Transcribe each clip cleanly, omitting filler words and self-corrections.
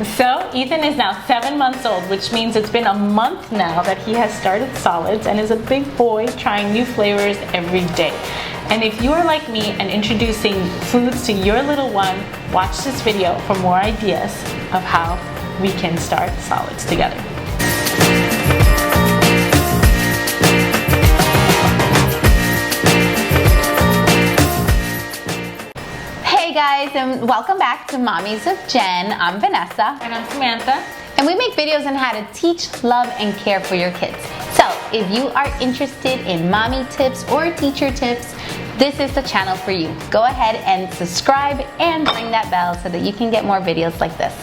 So Ethan is now 7 months old, which means it's been a month now that he has started solids and is a big boy trying new flavors every day. And if you are like me and introducing foods to your little one, watch this video for more ideas of how we can start solids together. Hey guys, and welcome back to Mommies of Jen. I'm Vanessa. And I'm Samantha. And we make videos on how to teach, love, and care for your kids. So if you are interested in mommy tips or teacher tips, this is the channel for you. Go ahead and subscribe and ring that bell so that you can get more videos like this.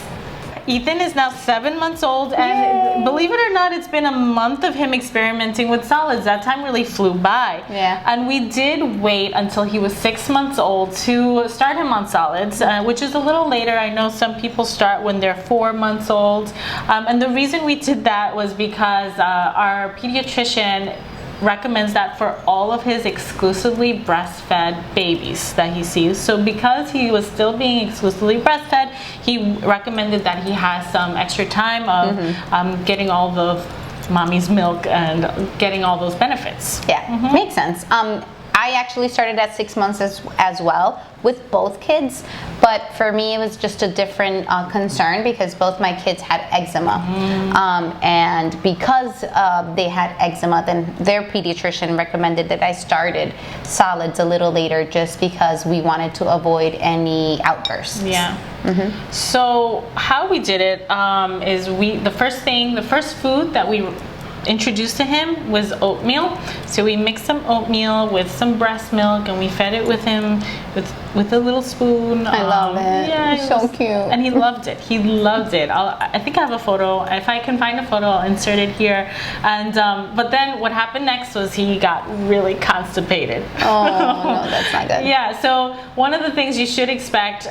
Ethan is now 7 months old, and Yay. believe it or not, it's been a month of him experimenting with solids. That time really flew by. Yeah. And we did wait until he was 6 months old to start him on solids, which is a little later. I know some people start when they're 4 months old. And the reason we did that was because our pediatrician recommends that for all of his exclusively breastfed babies that he sees. So because he was still being exclusively breastfed, he recommended that he has some extra time of getting all the mommy's milk and getting all those benefits. Yeah, makes sense. I actually started at 6 months as well with both kids, but for me it was just a different concern because both my kids had eczema. And because they had eczema, then their pediatrician recommended that I started solids a little later just because we wanted to avoid any outbursts. Yeah. So how we did it is the first food that we introduced to him was oatmeal. So we mixed some oatmeal with some breast milk and we fed it with him with a little spoon. I love it. Yeah, it's so cute. And he loved it. He loved it. I think I have a photo. If I can find a photo, I'll insert it here. And but then what happened next was he got really constipated. Oh no, that's not good. Yeah. So one of the things you should expect,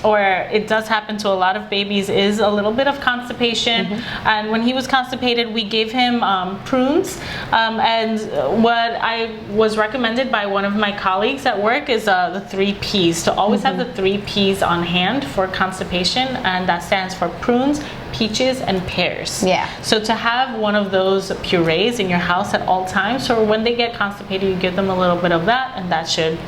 or it does happen to a lot of babies, is a little bit of constipation. And when he was constipated, we gave him prunes, and what I was recommended by one of my colleagues at work is the 3 P's, to always have the 3 P's on hand for constipation, and that stands for prunes, peaches, and pears. Yeah. So to have one of those purees in your house at all times, so when they get constipated, you give them a little bit of that, and that should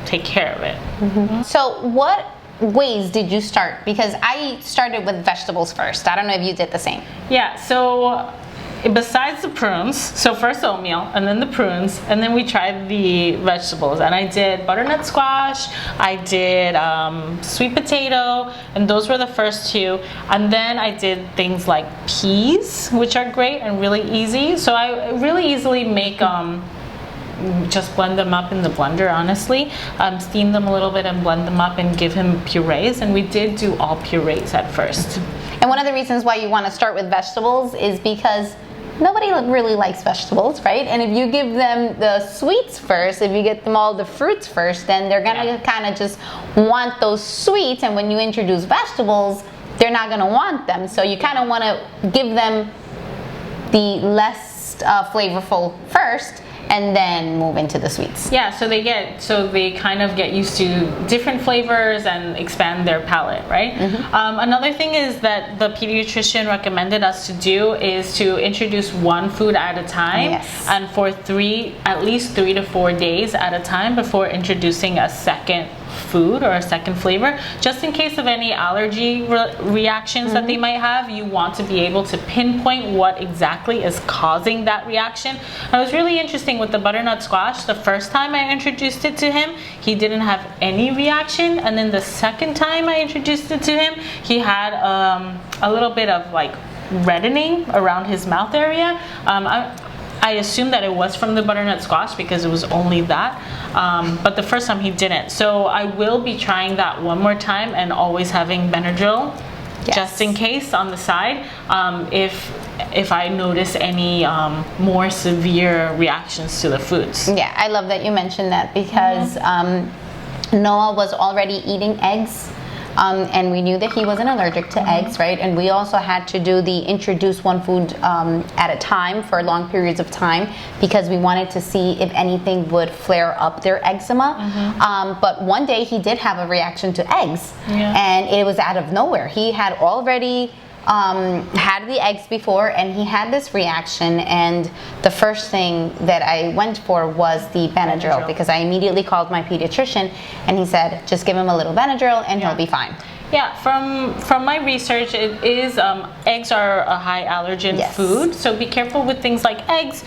take care of it. So what ways did you start? Because I started with vegetables first. I don't know if you did the same. Yeah, so besides the prunes, so first oatmeal and then the prunes, and then we tried the vegetables, and I did butternut squash, I did sweet potato, and those were the first 2, and then I did things like peas, which are great and really easy. So I really easily make just blend them up in the blender, honestly. Steam them a little bit and blend them up and give him purees, and we did do all purees at first. And one of the reasons why you want to start with vegetables is because nobody really likes vegetables, right? And if you give them the sweets first, if you get them all the fruits first, then they're gonna kind of just want those sweets, and when you introduce vegetables, they're not gonna want them. So you kind of want to give them the less flavorful first, and then move into the sweets. Yeah, so they kind of get used to different flavors and expand their palate, right? Another thing is that the pediatrician recommended us to do is to introduce one food at a time, and for at least 3 to 4 days at a time before introducing a second food or a second flavor, just in case of any allergy reactions that they might have. You want to be able to pinpoint what exactly is causing that reaction. It was really interesting with the butternut squash. The first time I introduced it to him, he didn't have any reaction, and then the second time I introduced it to him, he had a little bit of like reddening around his mouth area. I assumed that it was from the butternut squash because it was only that, but the first time he didn't. So I will be trying that one more time and always having Benadryl just in case on the side, if I notice any more severe reactions to the foods. Yeah, I love that you mentioned that because Noah was already eating eggs and we knew that he wasn't allergic to eggs, right? And we also had to do the introduce one food at a time for long periods of time because we wanted to see if anything would flare up their eczema. But one day he did have a reaction to eggs, and it was out of nowhere. He had already had the eggs before, and he had this reaction, and the first thing that I went for was the Benadryl because I immediately called my pediatrician, and he said just give him a little Benadryl and he'll be fine. Yeah, from my research, it is eggs are a high allergen food, so be careful with things like eggs.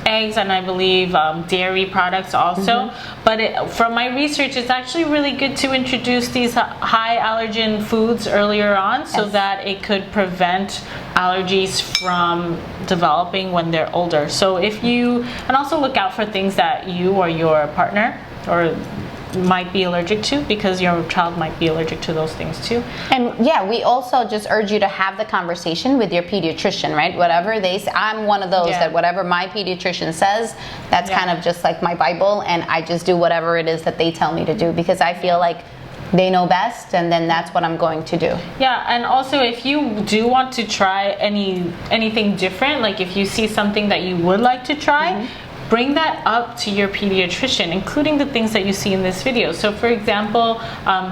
Eggs and I believe dairy products also. But from my research, it's actually really good to introduce these high allergen foods earlier on so that it could prevent allergies from developing when they're older. So if you, and also look out for things that you or your partner or might be allergic to, because your child might be allergic to those things too. And yeah, we also just urge you to have the conversation with your pediatrician, right? Whatever they say, I'm one of those that whatever my pediatrician says, that's kind of just like my Bible, and I just do whatever it is that they tell me to do because I feel like they know best, and then that's what I'm going to do. Yeah, and also if you do want to try anything different, like if you see something that you would like to try, bring that up to your pediatrician, including the things that you see in this video. So for example,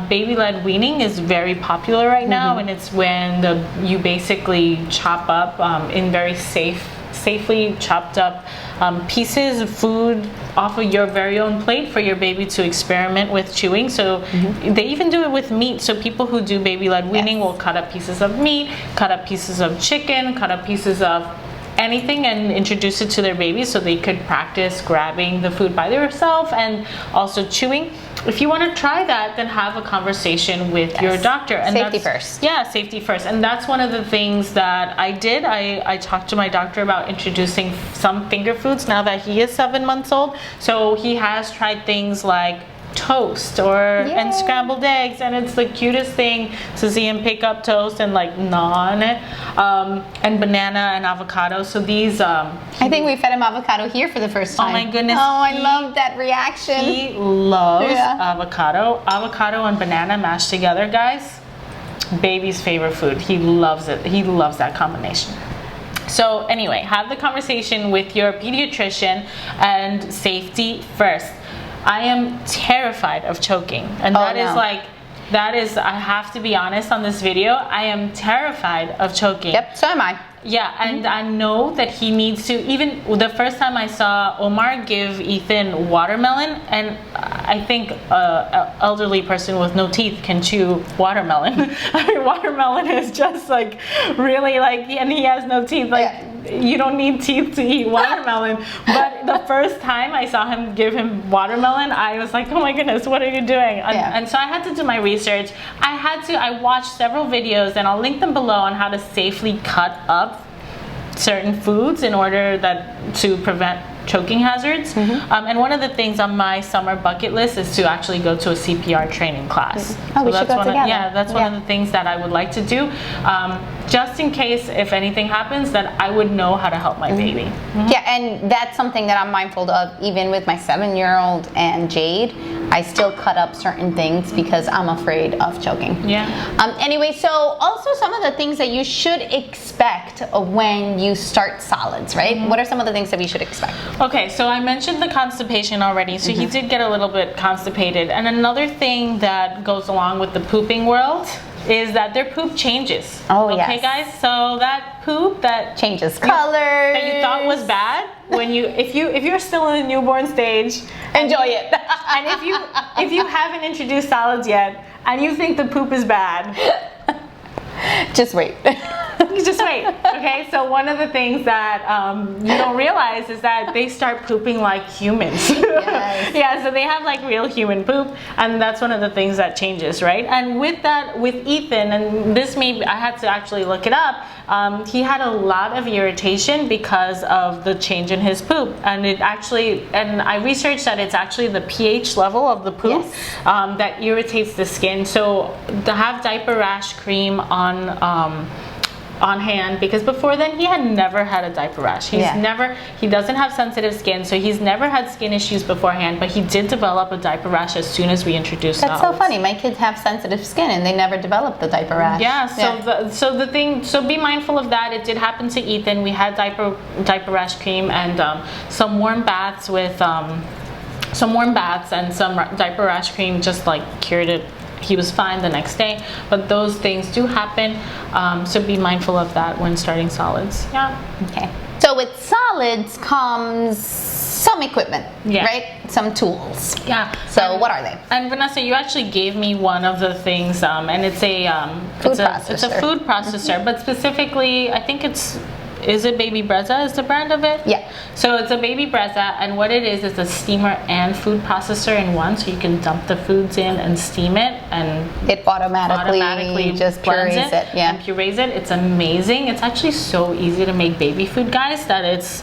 baby-led weaning is very popular right now, and it's when you basically chop up in very safely chopped up pieces of food off of your very own plate for your baby to experiment with chewing. So they even do it with meat. So people who do baby-led weaning will cut up pieces of meat, cut up pieces of chicken, cut up pieces of anything and introduce it to their baby so they could practice grabbing the food by themselves and also chewing. If you want to try that, then have a conversation with your doctor. And safety first. Yeah, safety first. And that's one of the things that I did. I talked to my doctor about introducing some finger foods now that he is 7 months old. So he has tried things like toast and scrambled eggs, and it's the cutest thing to see him pick up toast and like gnaw on it, and banana and avocado. So these I think we fed him avocado here for the first time. Oh my goodness. Oh, I love that reaction. He loves avocado and banana mashed together, guys. Baby's favorite food. He loves it. He loves that combination. So anyway, have the conversation with your pediatrician, and safety first. I am terrified of choking, and that is I have to be honest on this video, I am terrified of choking. Yep, so am I. Yeah, and I know that he needs to, even the first time I saw Omar give Ethan watermelon, and I think an elderly person with no teeth can chew watermelon. I mean, watermelon is just like really like, and he has no teeth, like you don't need teeth to eat watermelon. But the first time I saw him give him watermelon, I was like, oh my goodness, what are you doing? And so I had to do my research. I watched several videos, and I'll link them below, on how to safely cut up certain foods in order to prevent choking hazards. And one of the things on my summer bucket list is to actually go to a CPR training class. Oh, we should go together. That's one of the things that I would like to do, just in case if anything happens, that I would know how to help my baby. Yeah, and that's something that I'm mindful of, even with my 7-year-old and Jade. I still cut up certain things because I'm afraid of choking. Anyway, so also some of the things that you should expect when you start solids, right? What are some of the things that we should expect? Okay, so I mentioned the constipation already. So he did get a little bit constipated. And another thing that goes along with the pooping world is that their poop changes. Okay, guys? So that poop that changes color, that you thought was bad, when if you're still in the newborn stage, enjoy it. And if you haven't introduced solids yet and you think the poop is bad, just wait. Just wait. Okay, so one of the things that you don't realize is that they start pooping like humans. Yeah, so they have like real human poop, and that's one of the things that changes, right? And with Ethan, and this I had to actually look it up, he had a lot of irritation because of the change in his poop, and I researched that it's actually the pH level of the poop that irritates the skin. So to have diaper rash cream on on hand, because before then he had never had a diaper rash. He doesn't have sensitive skin, so he's never had skin issues beforehand, but he did develop a diaper rash as soon as we introduced That's so funny. My kids have sensitive skin and they never developed the diaper rash. So be mindful of that. It did happen to Ethan. We had diaper rash cream and some warm baths and some diaper rash cream just like cured it. He was fine the next day, but those things do happen, so be mindful of that when starting solids. Okay. So with solids comes some equipment, right? Some tools. So what are they? And Vanessa, you actually gave me one of the things, and it's a food processor, but specifically, I think is it Baby Brezza is the brand of it? Yeah. So it's a Baby Brezza, and what it is a steamer and food processor in one, so you can dump the foods in and steam it, and it automatically just purees it. And purees it. It's amazing. It's actually so easy to make baby food, guys, that it's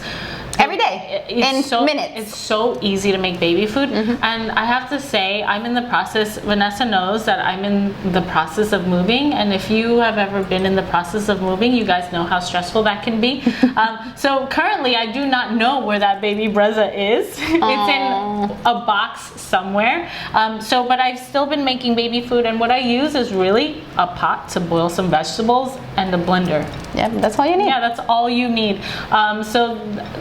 every day in minutes. It's so easy to make baby food, and I have to say, I'm in the process. Vanessa knows that I'm in the process of moving, and if you have ever been in the process of moving, you guys know how stressful that can be. So currently, I do not know where that Baby Brezza is. It's in a box somewhere. But I've still been making baby food, and what I use is really a pot to boil some vegetables and a blender. Yeah, that's all you need. Yeah, that's all you need.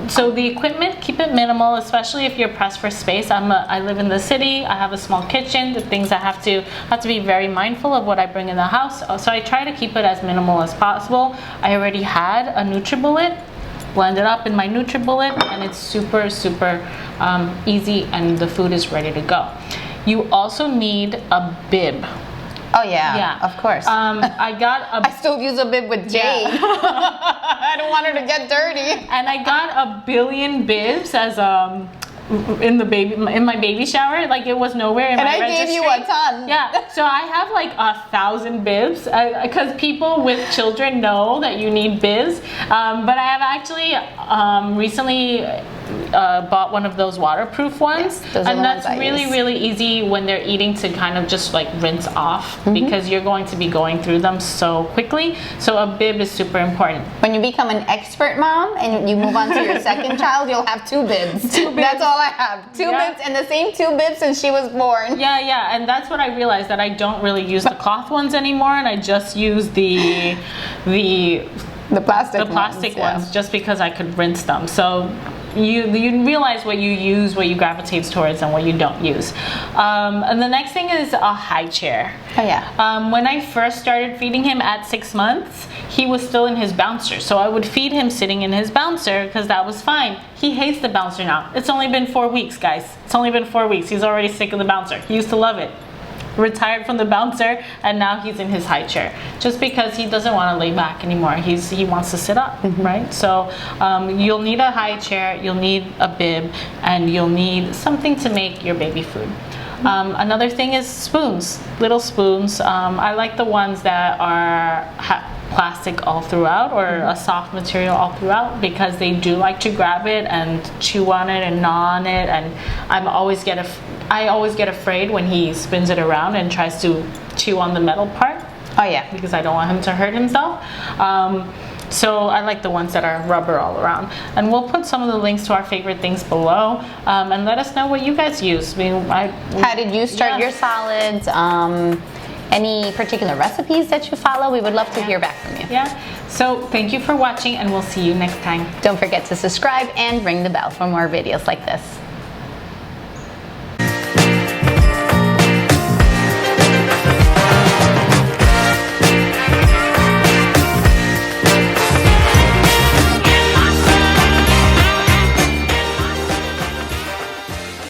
So the equipment, keep it minimal, especially if you're pressed for space. I live in the city. I have a small kitchen. The things I have to be very mindful of what I bring in the house. So I try to keep it as minimal as possible. I already had a NutriBullet blended up in my NutriBullet, and it's super easy, and the food is ready to go. You also need a bib. Oh yeah, of course. I still use a bib with Jade. I don't want her to get dirty. And I got 1 billion bibs as in my baby shower. Like, it was nowhere in my registry. And I gave you a ton. Yeah, so I have like 1,000 bibs because people with children know that you need bibs. But I have actually recently bought one of those waterproof ones, and that's really easy when they're eating to kind of just like rinse off, because you're going to be going through them so quickly. So a bib is super important. When you become an expert mom and you move on to your second child, you'll have 2 bibs. That's all I have. 2 bibs, and the same 2 bibs since she was born. Yeah, and that's what I realized, that I don't really use the cloth ones anymore, and I just use the plastic ones, just because I could rinse them. So you realize what you use, what you gravitate towards, and what you don't use. And the next thing is a high chair. Oh yeah. When I first started feeding him at 6 months, he was still in his bouncer, so I would feed him sitting in his bouncer because that was fine. He hates the bouncer now. It's only been 4 weeks, guys. It's only been 4 weeks. He's already sick of the bouncer. He used to love it. Retired from the bouncer, and now he's in his high chair just because he doesn't want to lay back anymore. He wants to sit up, right? So you'll need a high chair, you'll need a bib, and you'll need something to make your baby food. Another thing is spoons, little spoons. I like the ones that are plastic all throughout, or a soft material all throughout, because they do like to grab it and chew on it and gnaw on it, and I always get afraid when he spins it around and tries to chew on the metal part. Oh yeah. Because I don't want him to hurt himself. So I like the ones that are rubber all around. And we'll put some of the links to our favorite things below, and let us know what you guys use. How did you start your solids? Any particular recipes that you follow? We would love to hear back from you. Yeah. So thank you for watching, and we'll see you next time. Don't forget to subscribe and ring the bell for more videos like this.